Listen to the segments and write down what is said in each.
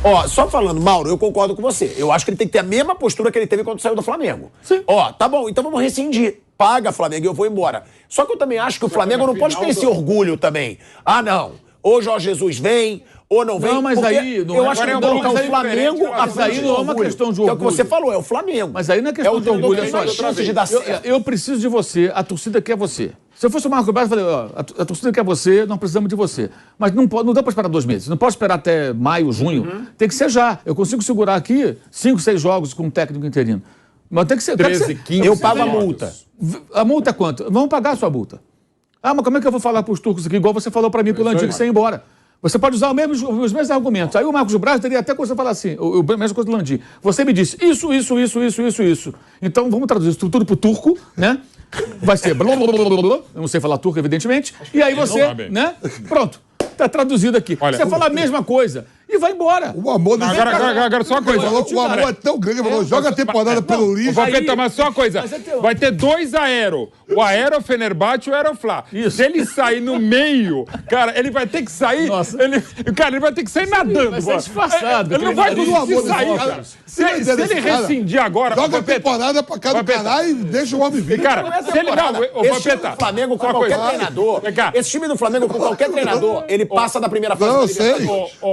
Ó, só falando, Mauro, eu concordo com você. Eu acho que ele tem que ter a mesma postura que ele teve quando saiu do Flamengo. Sim. Ó, tá bom, então vamos rescindir. Paga, Flamengo, e eu vou embora. Só que eu também acho que o Flamengo não pode ter esse orgulho também. Ah, não. Ou Jorge Jesus vem, ou não vem. Não, mas aí... Não eu é, acho que não, colocar o mas aí Flamengo... mas aí não é uma questão de orgulho. É o que você falou, é o Flamengo. Mas aí não é questão de orgulho, é só chance de dar certo. Eu preciso de você, a torcida quer você. Se eu fosse o Marco Braz, eu falei, ó, a torcida quer você, não precisamos de você. Mas não dá para esperar 2 meses. Não posso esperar até maio, junho. Tem que ser já. Eu consigo segurar aqui 5, 6 jogos com um técnico interino. Mas tem que ser... 13, 15... Eu pago a multa. A multa é quanto? Vamos pagar a sua multa. Ah, mas como é que eu vou falar para os turcos aqui, igual você falou para mim, pro Landim, que você ia embora? Você pode usar os mesmos argumentos. Aí o Marcos Braz teria até coisa falar assim, a mesma coisa do Landim. Você me disse isso. Então vamos traduzir isso tudo pro turco, né? Vai ser blá, blá, blá, blá, blá. Eu não sei falar turco, evidentemente. E aí você, né? Pronto. Tá traduzido aqui. Olha, você fala a mesma coisa e vai embora. O amor... Agora só uma coisa. O amor é tão grande, ele falou, joga a temporada pelo lixo. Mas só uma coisa. Vai ter 2 aero. O aero Fenerbahçe e o aero Fla. Se ele sair no meio, cara, ele vai ter que sair... Ele vai ter que sair nadando. Vai ser disfarçado. Ele não vai conseguir sair, cara. Se ele rescindir agora... Joga a temporada pra cá do caralho e deixa o homem vir. Cara, se ele não... Esse time do Flamengo com qualquer treinador... Esse time do Flamengo com qualquer treinador, ele passa da primeira fase. Não, eu sei.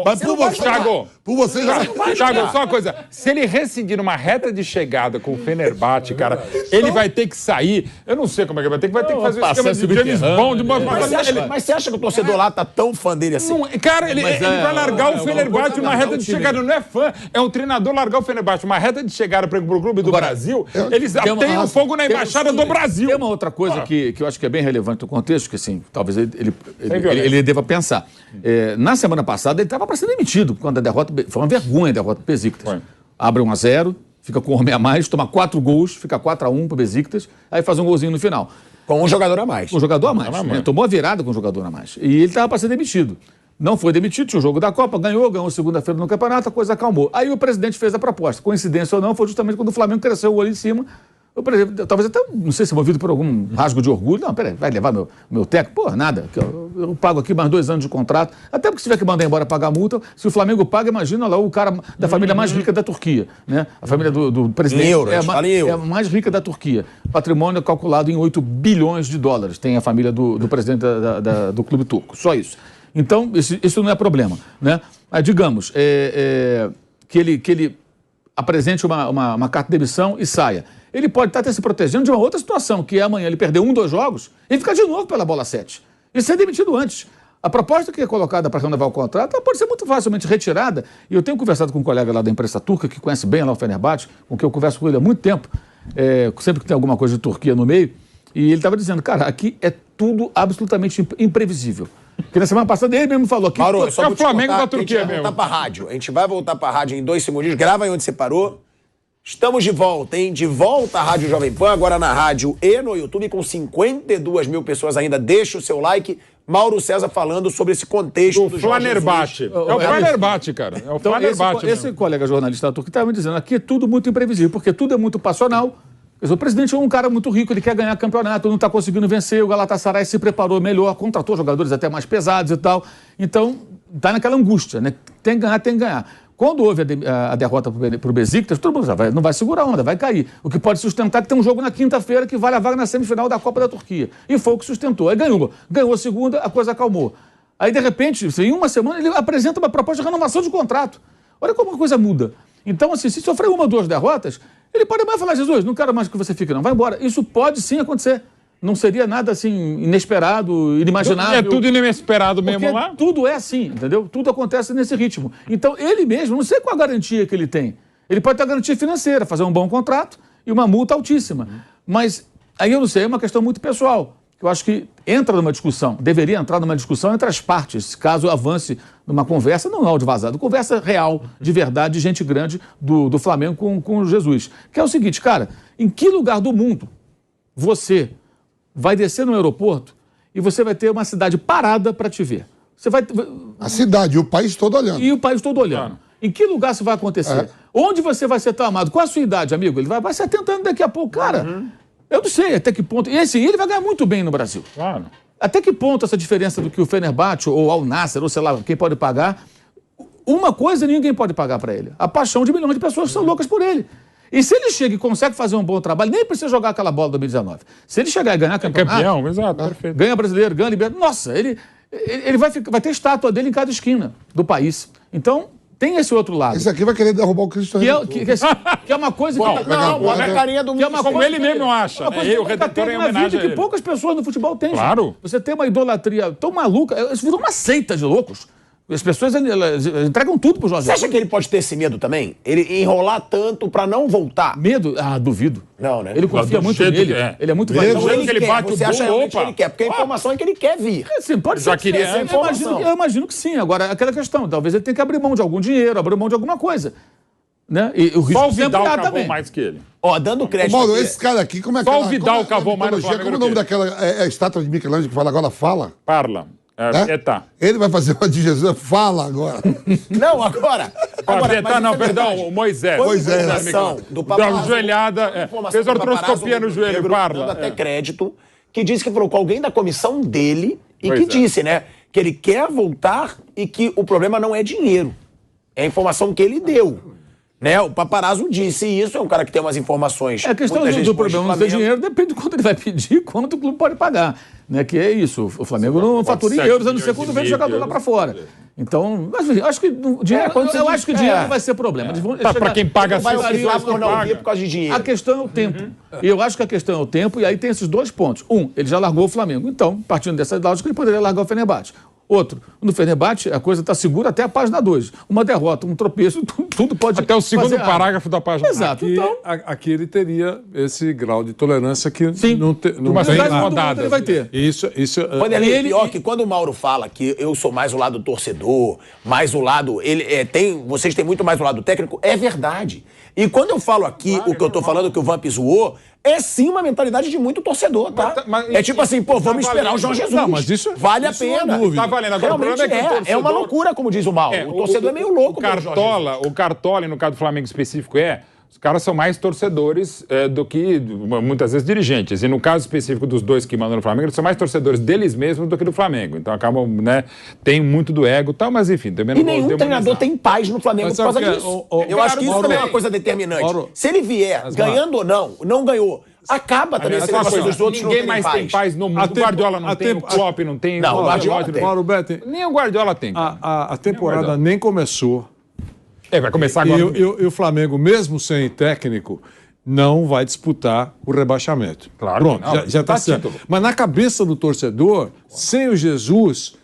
Mas por você já... Thiago, só uma coisa. Se ele rescindir numa reta de chegada com o Fenerbahçe, cara, ele vai ter que sair. Eu não sei como é que vai ter que fazer o esquema de James Bond. Mas você acha que o torcedor lá tá tão fã dele assim? Não, cara, ele vai largar o Fenerbahçe numa reta de chegada. Não é fã. É um treinador largar o Fenerbahçe uma reta de chegada para o clube do Brasil. Eles têm um fogo na embaixada do Brasil. Tem uma outra coisa que eu acho que é bem relevante no contexto, que assim, talvez ele deva pensar. Na semana passada ele estava para ser demitido quando a derrota... Foi uma vergonha a derrota do Besiktas. Abre 1-0, fica com um homem a mais, toma 4 gols, fica 4-1 pro Besiktas, aí faz um golzinho no final. Com um jogador a mais. Com um jogador a mais. Né? Tomou a virada com um jogador a mais. E ele estava para ser demitido. Não foi demitido, tinha o jogo da Copa, ganhou segunda-feira no campeonato, a coisa acalmou. Aí o presidente fez a proposta. Coincidência ou não, foi justamente quando o Flamengo cresceu o olho em cima. O presidente, talvez até, não sei se movido por algum rasgo de orgulho. Não, peraí, vai levar meu técnico? Porra, nada. Eu pago aqui mais 2 anos de contrato. Até porque se tiver que mandar embora pagar a multa, se o Flamengo paga, imagina lá o cara da família mais rica da Turquia, né? A família do presidente é a mais rica da Turquia. Patrimônio calculado em 8 bilhões de dólares. Tem a família do presidente do clube turco. Só isso. Então, isso não é problema, né? Mas, digamos, que ele apresente uma carta de demissão e saia. Ele pode estar até se protegendo de uma outra situação, que é amanhã ele perder 1, 2 jogos e ficar de novo pela bola 7. E ser demitido antes. A proposta que é colocada para renovar o contrato ela pode ser muito facilmente retirada. E eu tenho conversado com um colega lá da imprensa turca, que conhece bem lá o Fenerbahçe, com quem eu converso com ele há muito tempo, sempre que tem alguma coisa de Turquia no meio, e ele estava dizendo, cara, aqui é tudo absolutamente imprevisível. Porque na semana passada ele mesmo falou que... Mauro, é o Flamengo da Turquia mesmo. A gente vai voltar para a rádio em 2 segundinhos. Grava aí onde você parou. Estamos de volta, hein? De volta à Rádio Jovem Pan, agora na rádio e no YouTube, com 52 mil pessoas ainda. Deixa o seu like. Mauro César falando sobre esse contexto do Fenerbahçe. É o Fenerbahçe, cara. É o Fenerbahçe. Esse colega jornalista turco estava me dizendo, aqui é tudo muito imprevisível, porque tudo é muito passional. O presidente é um cara muito rico, ele quer ganhar campeonato, não está conseguindo vencer, o Galatasaray se preparou melhor, contratou jogadores até mais pesados e tal. Então, está naquela angústia, né? Tem que ganhar, tem que ganhar. Quando houve a derrota para o Besiktas, todo mundo não vai segurar a onda, vai cair. O que pode sustentar é que tem um jogo na quinta-feira que vale a vaga na semifinal da Copa da Turquia. E foi o que sustentou. Aí ganhou. Ganhou a segunda, a coisa acalmou. Aí, de repente, em uma semana, ele apresenta uma proposta de renovação de contrato. Olha como a coisa muda. Então, assim, se sofrer 1 ou 2 derrotas, ele pode mais falar, Jesus, não quero mais que você fique, não. Vai embora. Isso pode sim acontecer. Não seria nada assim inesperado, inimaginável. É tudo inesperado mesmo lá? Tudo é assim, entendeu? Tudo acontece nesse ritmo. Então, ele mesmo, não sei qual a garantia que ele tem. Ele pode ter a garantia financeira, fazer um bom contrato e uma multa altíssima. Mas, aí eu não sei, é uma questão muito pessoal. Eu acho que entra numa discussão, deveria entrar numa discussão entre as partes, caso avance numa conversa, não áudio vazado, conversa real, de verdade, de gente grande do Flamengo com Jesus. Que é o seguinte, cara, em que lugar do mundo você vai descer no aeroporto e você vai ter uma cidade parada para te ver? Você vai... A cidade, o país todo olhando. E o país todo olhando. Em que lugar isso vai acontecer? Onde você vai ser tão amado? Qual a sua idade, amigo? Ele vai ser 70 anos daqui a pouco. Cara, eu não sei até que ponto... E assim, ele vai ganhar muito bem no Brasil. Até que ponto essa diferença do que o Fenerbahçe ou Al Nassr, ou sei lá, quem pode pagar... uma coisa ninguém pode pagar para ele: a paixão de milhões de pessoas que são loucas por ele. E se ele chega e consegue fazer um bom trabalho, nem precisa jogar aquela bola de 2019. Se ele chegar e ganhar campeonato... Campeão, exato, perfeito. Ganha brasileiro, ganha libertadores. Nossa, ele vai ter estátua dele em cada esquina do país. Então, tem esse outro lado. Esse aqui vai querer derrubar o Cristiano. Que é uma coisa que... Não, a carinha do... Como ele mesmo acha. O Redentor é homenagem a ele. Que poucas pessoas no futebol têm. Claro. Você tem uma idolatria tão maluca. Isso virou uma seita de loucos. As pessoas elas entregam tudo pro Jorge. Você acha que ele pode ter esse medo também? Ele enrolar tanto pra não voltar? Medo? Duvido. Não, né? Ele confia muito nele. Ele é muito valioso. Ele bate você acha realmente que ele quer? Porque a informação é que ele quer vir. Sim, pode ser. Eu imagino que sim. Agora, aquela questão, talvez ele tenha que abrir mão de algum dinheiro, abrir mão de alguma coisa. Né? E o risco só o Vidal cavou também. mais que ele. Dando crédito. Mauro, esse cara aqui, como é que... Só o Vidal cavou mais no Flamengo. Como é o nome daquela estátua de Michelangelo que fala agora? Fala? Parla. Tá. Ele vai fazer uma de Jesus, fala agora. Não, agora. Perdão, o Moisés. Do Paparazzo. Joelhada, fez artroscopia no joelho, Parla. Dando até crédito, que disse que falou com alguém da comissão dele e que disse, né, que ele quer voltar e que o problema não é dinheiro. É a informação que ele deu. Né? O Paparazzo disse isso, é um cara que tem umas informações. A questão do problema não ter dinheiro depende de quanto ele vai pedir e quanto o clube pode pagar. Né? Que é isso. O Flamengo não fatura em euros, a não ser quando vende o jogador lá para fora. Então, acho que o dinheiro, dinheiro não vai ser problema. Para quem paga vai oscilar por não vir por causa de dinheiro. A questão é o tempo. E eu acho que a questão é o tempo, e aí tem esses dois pontos. Ele já largou o Flamengo. Então, partindo dessa lógica, ele poderia largar o Fenerbahçe. Outro, no Fenerbahçe, a coisa está segura até a página 2. Uma derrota, um tropeço, tudo pode... Até o segundo parágrafo da página. Exato. Aqui ele teria esse grau de tolerância que não tem rodada. Ele vai ter. Isso pior que quando o Mauro fala que eu sou mais o lado torcedor, mais o lado... vocês têm muito mais o lado técnico, é verdade. E quando eu falo aqui o que eu tô falando, que o Vamp zoou, é sim uma mentalidade de muito torcedor, tá? É tipo assim, vamos esperar o Jorge Jesus. Não, mas isso vale a pena. Tá valendo. Agora, realmente é uma loucura, como diz o Mauro. O torcedor é meio louco. O Cartola, no caso do Flamengo específico, os caras são mais torcedores do que, muitas vezes, dirigentes. E no caso específico dos dois que mandam no Flamengo, eles são mais torcedores deles mesmos do que do Flamengo. Então acabam, né, tem muito do ego e tal, mas enfim, também não. E nenhum treinador tem paz no Flamengo por causa disso. Eu acho que isso também é uma coisa determinante. Se ele vier, ganhando ou não ganhou, acaba também esse negócio dos outros. Ninguém mais tem paz no mundo. O Guardiola não tem, o Klopp não tem. Não, o Guardiola tem. Mauro Betti, nem o Guardiola tem. A temporada nem começou. Vai começar agora. E o Flamengo, mesmo sem técnico, não vai disputar o rebaixamento. Claro. Pronto, já está certo. Mas na cabeça do torcedor, sem o Jesus,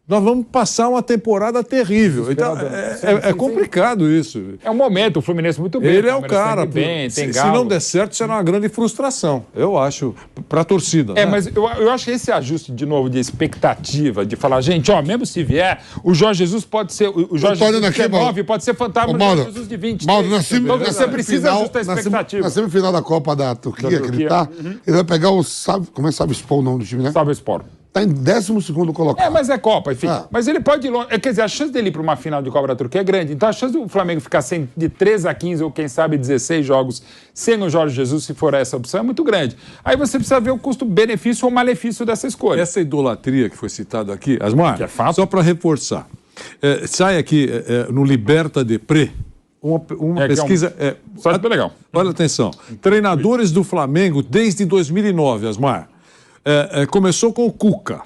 nós vamos passar uma temporada terrível. Então, é complicado isso. É um momento, o Fluminense muito bem. Ele é o cara. Se não der certo, será uma grande frustração, eu acho, para a torcida. Né? Mas eu acho que esse ajuste, de novo, de expectativa, de falar, gente, mesmo se vier, o Jorge Jesus pode ser, o Jorge Jesus de 19 pode ser fantasma do Jorge Jesus de 20. Então você precisa ajustar a expectativa. Na semifinal da Copa da Turquia, que ele tá, ele vai pegar o, como é que sabe expor o nome do time, né? Sabespor. Está em 12º colocado. Mas é Copa, enfim. Mas ele pode ir longe. Quer dizer, a chance dele ir para uma final de Copa da Turquia é grande. Então a chance do Flamengo ficar sem de 13 a 15 ou quem sabe 16 jogos sem o Jorge Jesus, se for essa opção, é muito grande. Aí você precisa ver o custo-benefício ou malefício dessa escolha. Essa idolatria que foi citada aqui, Asmar, que é fato. Só para reforçar. Sai aqui no Liberta Depré uma pesquisa... Só super legal. Olha atenção. Treinadores do Flamengo desde 2009, Asmar. Começou com o Cuca,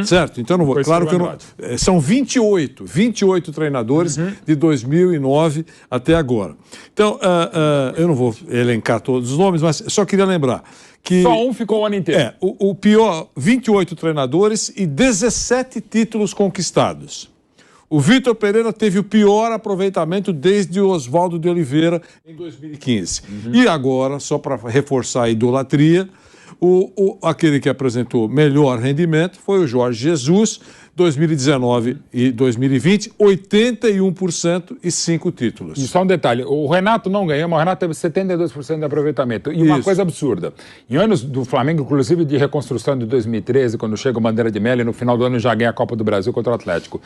certo? Então não vou. Foi claro que eu não. São 28 treinadores de 2009 até agora. Então, eu não vou elencar todos os nomes, mas só queria lembrar que. Só um ficou o ano inteiro. O pior: 28 treinadores e 17 títulos conquistados. O Vitor Pereira teve o pior aproveitamento desde o Oswaldo de Oliveira em 2015. E agora, só para reforçar a idolatria. Aquele que apresentou melhor rendimento foi o Jorge Jesus, 2019 e 2020, 81% e 5 títulos. E só um detalhe, o Renato não ganhou, mas o Renato teve 72% de aproveitamento. E uma coisa absurda, em anos do Flamengo, inclusive de reconstrução de 2013, quando chega o Bandeira de Melo e no final do ano já ganha a Copa do Brasil contra o Atlético.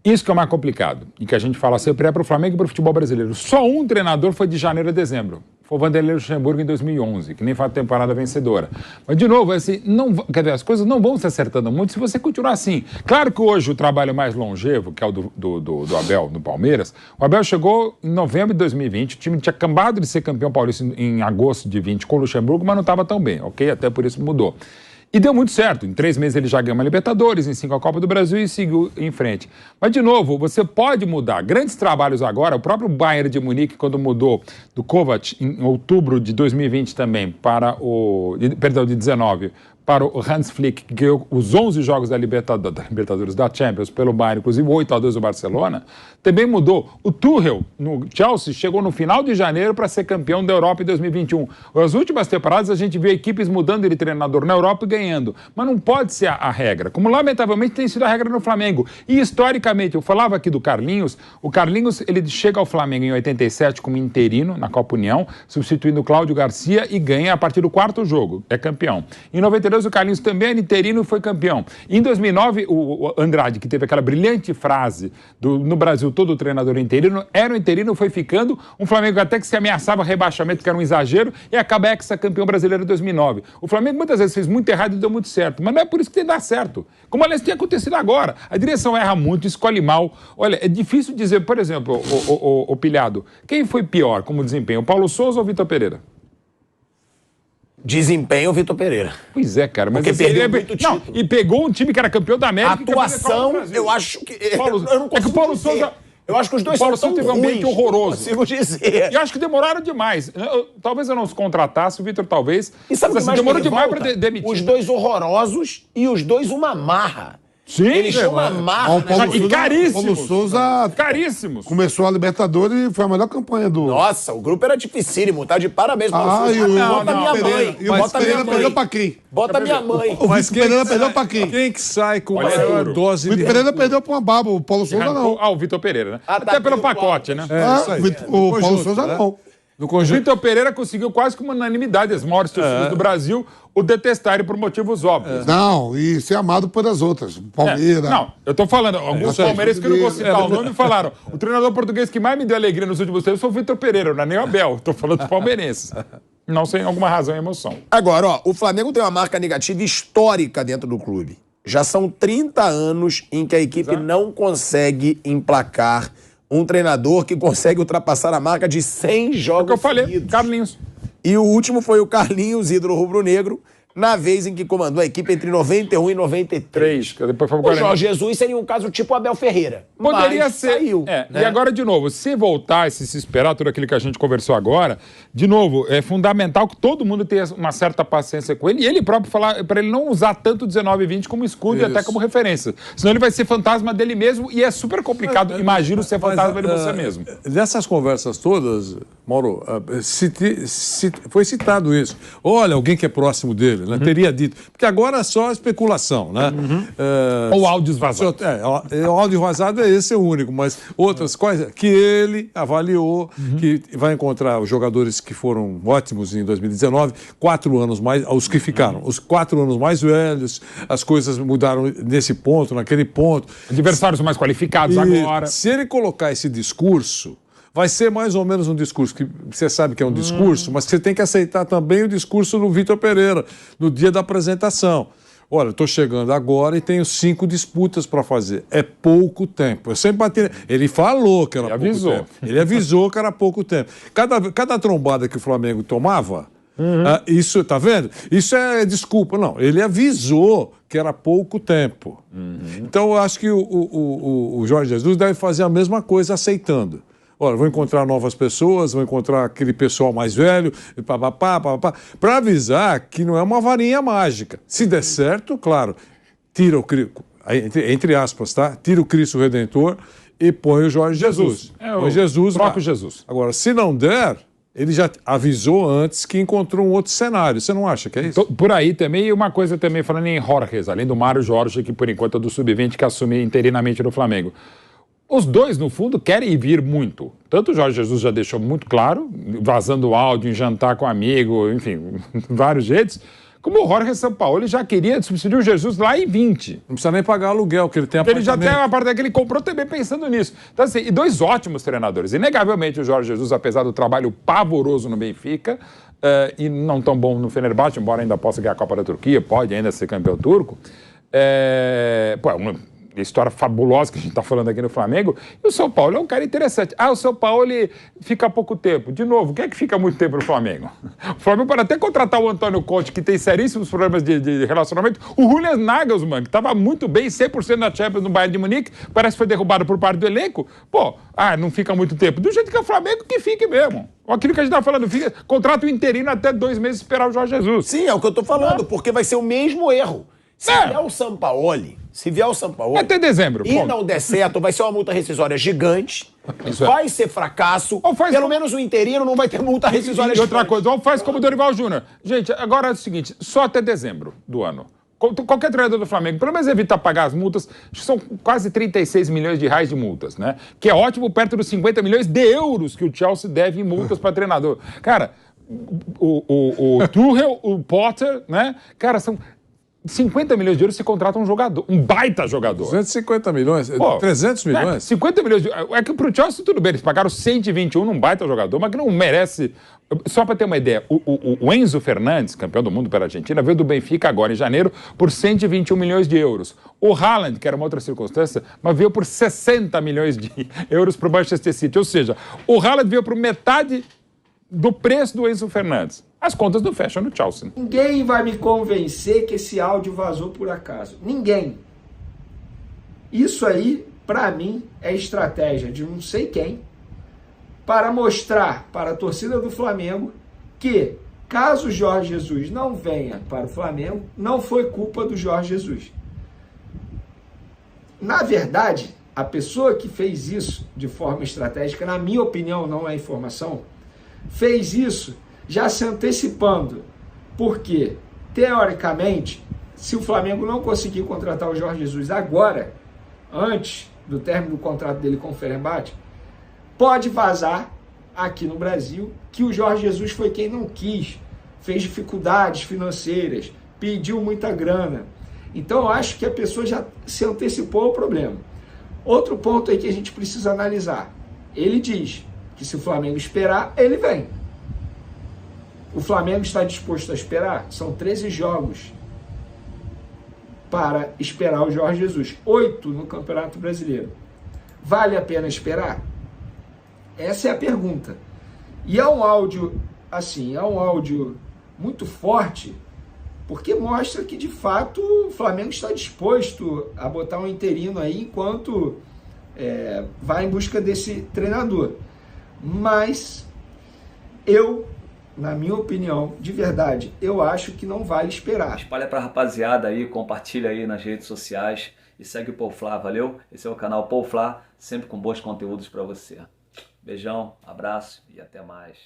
Isso que é mais complicado, e que a gente fala sempre para o Flamengo e para o futebol brasileiro. Só um treinador foi de janeiro a dezembro. foi o Vanderlei Luxemburgo em 2011, que nem foi a temporada vencedora. Mas, de novo, assim, não, quer dizer, as coisas não vão se acertando muito se você continuar assim. Claro que hoje o trabalho mais longevo, que é o do Abel, do Palmeiras, o Abel chegou em novembro de 2020, o time tinha acabado de ser campeão paulista em agosto de 20 com o Luxemburgo, mas não estava tão bem, ok? Até por isso mudou. E deu muito certo. Em 3 meses ele já ganhou uma Libertadores, em 5 a Copa do Brasil e seguiu em frente. Mas, de novo, você pode mudar. Grandes trabalhos agora, o próprio Bayern de Munique, quando mudou do Kovac em outubro de 2020 também para de 19, para o Hans Flick, que ganhou os 11 jogos da Libertadores, da Champions, pelo Bayern, inclusive 8-2 do Barcelona, também mudou. O Tuchel, no Chelsea, chegou no final de janeiro para ser campeão da Europa em 2021. As últimas temporadas a gente viu equipes mudando de treinador na Europa e ganhando. Mas não pode ser a regra, como lamentavelmente tem sido a regra no Flamengo. E historicamente, eu falava aqui do Carlinhos, o Carlinhos ele chega ao Flamengo em 87 como interino na Copa União, substituindo o Cláudio Garcia e ganha a partir do 4º jogo, é campeão. Em 92 o Carlinhos também era interino e foi campeão. Em 2009 o Andrade, que teve aquela brilhante frase no Brasil todo treinador interino, era um interino, foi ficando, um Flamengo até que se ameaçava rebaixamento, que era um exagero, e acaba ex-campeão brasileiro em 2009. O Flamengo muitas vezes fez muito errado e deu muito certo, mas não é por isso que tem que dar certo. Como, aliás, tem acontecido agora. A direção erra muito, escolhe mal. Olha, é difícil dizer, por exemplo, o Pilhado, quem foi pior como desempenho, o Paulo Souza ou o Vitor Pereira? Desempenho o Vitor Pereira. Pois é, cara. Mas porque perdeu muito título. E pegou um time que era campeão da América. Atuação, eu acho que... eu não consigo que o Paulo Souza... Eu acho que os dois são tão teve um ambiente horroroso. Consigo dizer. E acho que demoraram demais. Talvez eu não os contratasse, o Vitor talvez. E sabe mas, que mais demorou demais para demitir. Os dois horrorosos e os dois uma marra. Sim, eles tinham uma marra. E caríssimos. Paulo Souza caríssimos. Começou a Libertadores e foi a melhor campanha do... Nossa, o grupo era dificílimo, tá? De parabéns pra Ah, vocês. e o Bota minha mãe. E o Pereira perdeu pra quem? Bota minha mãe. O Vitor Pereira perdeu pra quem? Quem que sai com Olha, maior duro. dose O Vitor Pereira perdeu pra uma baba, o Paulo Souza não. O Vitor Pereira, né? Ah, tá Até pelo aqui, pacote, né? isso aí. O Paulo Souza não. No O conjunto. Vitor Pereira conseguiu quase que uma unanimidade, as maiores torcidas do Brasil o detestarem por motivos óbvios. Não, e ser amado pelas outras. Palmeiras. Não, eu tô falando, alguns palmeirenses que eu não vou citar o nome falaram, o treinador português que mais me deu alegria nos últimos tempos foi o Vitor Pereira, não é nem o Abel, tô falando dos palmeirenses. Não sem alguma razão e emoção. Agora, ó, o Flamengo tem uma marca negativa histórica dentro do clube. Já são 30 anos em que a equipe não consegue emplacar um treinador que consegue ultrapassar a marca de 100 jogos É o que eu falei, seguidos. Carlinhos. E o último foi o Carlinhos, ídolo rubro-negro, na vez em que comandou a equipe entre 91 e 93. Que depois foi O Jorge Jesus seria um caso tipo Abel Ferreira. Poderia mas ser. Saiu, né? né? E agora, de novo, se voltar, se esperar tudo aquilo que a gente conversou agora, de novo, é fundamental que todo mundo tenha uma certa paciência com ele e ele próprio falar para ele não usar tanto 19 e 20 como escudo e até como referência. Senão ele vai ser fantasma dele mesmo e é super complicado, imagino, ser fantasma de você mesmo. Nessas conversas todas, Mauro, foi citado isso. Olha, alguém que é próximo dele, né? Teria dito. Porque agora é só especulação, né? Ou áudios vazados. O áudio vazado é esse, é o único, mas outras coisas que ele avaliou, que vai encontrar os jogadores que foram ótimos em 2019, 4 anos mais, os que ficaram, os 4 anos mais velhos, as coisas mudaram nesse ponto, naquele ponto. Adversários mais qualificados agora. Se ele colocar esse discurso, vai ser mais ou menos um discurso que você sabe que é um discurso, mas você tem que aceitar também o discurso do Vitor Pereira no dia da apresentação. Olha, estou chegando agora e tenho 5 disputas para fazer. É pouco tempo. Eu sempre bati... Ele falou que era pouco tempo. Ele avisou que era pouco tempo. Cada trombada que o Flamengo tomava, isso, tá vendo? Isso é desculpa. Não, ele avisou que era pouco tempo. Então, eu acho que o Jorge Jesus deve fazer a mesma coisa aceitando. Olha, vou encontrar novas pessoas, vou encontrar aquele pessoal mais velho, para avisar que não é uma varinha mágica. Se der certo, claro, tira o entre aspas, tá? Tira o Cristo Redentor e põe o Jorge Jesus. Põe Jesus lá. Jesus. Agora, se não der, ele já avisou antes que encontrou um outro cenário. Você não acha que é isso? Por aí também, e uma coisa também falando em Jorges, além do Mário Jorge, que por enquanto é do Sub-20, que assume interinamente no Flamengo. Os dois, no fundo, querem vir muito. Tanto o Jorge Jesus já deixou muito claro, vazando áudio, em jantar com amigo, enfim, vários jeitos, Como o Jorge Sampaoli já queria substituir o Jesus lá em 20. Não precisa nem pagar aluguel, que ele tem Ele já tem uma parte que ele comprou também pensando nisso. Então, assim, e dois ótimos treinadores. Inegavelmente, o Jorge Jesus, apesar do trabalho pavoroso no Benfica, e não tão bom no Fenerbahçe, embora ainda possa ganhar a Copa da Turquia, pode ainda ser campeão turco. Uma história fabulosa que a gente está falando aqui no Flamengo. E o São Paulo é um cara interessante. O São Paulo ele fica pouco tempo. De novo, quem é que fica muito tempo no Flamengo? O Flamengo pode até contratar o Antônio Conte, que tem seríssimos problemas de relacionamento. O Julian Nagelsmann, que estava muito bem, 100% na Champions no Bayern de Munique, parece que foi derrubado por parte do elenco. Não fica muito tempo. Do jeito que é o Flamengo, que fique mesmo. Aquilo que a gente está falando, contrata o interino até 2 meses esperar o Jorge Jesus. Sim, é o que eu estou falando, porque vai ser o mesmo erro. Se vier o Sampaoli, até dezembro, e não der certo, vai ser uma multa rescisória gigante, vai ser fracasso, pelo menos o interino não vai ter multa rescisória gigante. E outra coisa, ou faz como o Dorival Júnior. Gente, agora é o seguinte, só até dezembro do ano. Qualquer treinador do Flamengo, pelo menos evita pagar as multas, acho que são quase 36 milhões de reais de multas, né? Que é ótimo, perto dos 50 milhões de euros que o Chelsea deve em multas para treinador. Cara, o Tuchel, o Potter, né? Cara, são 50 milhões de euros se contrata um jogador, um baita jogador. 250 milhões? 300 milhões? 50 milhões de euros. É que pro Chelsea tudo bem, eles pagaram 121 num baita jogador, mas que não merece. Só para ter uma ideia, o Enzo Fernandes, campeão do mundo pela Argentina, veio do Benfica agora em janeiro por 121 milhões de euros. O Haaland, que era uma outra circunstância, mas veio por 60 milhões de euros para o Manchester City. Ou seja, o Haaland veio por metade do preço do Enzo Fernandes. As contas não fecham no Chelsea. Ninguém vai me convencer que esse áudio vazou por acaso. Ninguém. Isso aí, para mim, é estratégia de não sei quem para mostrar para a torcida do Flamengo que, caso o Jorge Jesus não venha para o Flamengo, não foi culpa do Jorge Jesus. Na verdade, a pessoa que fez isso de forma estratégica, na minha opinião, não é informação, fez isso já se antecipando, porque, teoricamente, se o Flamengo não conseguir contratar o Jorge Jesus agora, antes do término do contrato dele com o Fenerbahçe, pode vazar aqui no Brasil que o Jorge Jesus foi quem não quis, fez dificuldades financeiras, pediu muita grana. Então, eu acho que a pessoa já se antecipou ao problema. Outro ponto aí que a gente precisa analisar. Ele diz que se o Flamengo esperar, ele vem. O Flamengo está disposto a esperar? São 13 jogos para esperar o Jorge Jesus. 8 no Campeonato Brasileiro. Vale a pena esperar? Essa é a pergunta. E é um áudio, assim, é um áudio muito forte, porque mostra que, de fato, o Flamengo está disposto a botar um interino aí enquanto vai em busca desse treinador. Mas na minha opinião, de verdade, eu acho que não vale esperar. Espalha pra rapaziada aí, compartilha aí nas redes sociais e segue o Poufla, valeu? Esse é o canal Poufla, sempre com bons conteúdos para você. Beijão, abraço e até mais.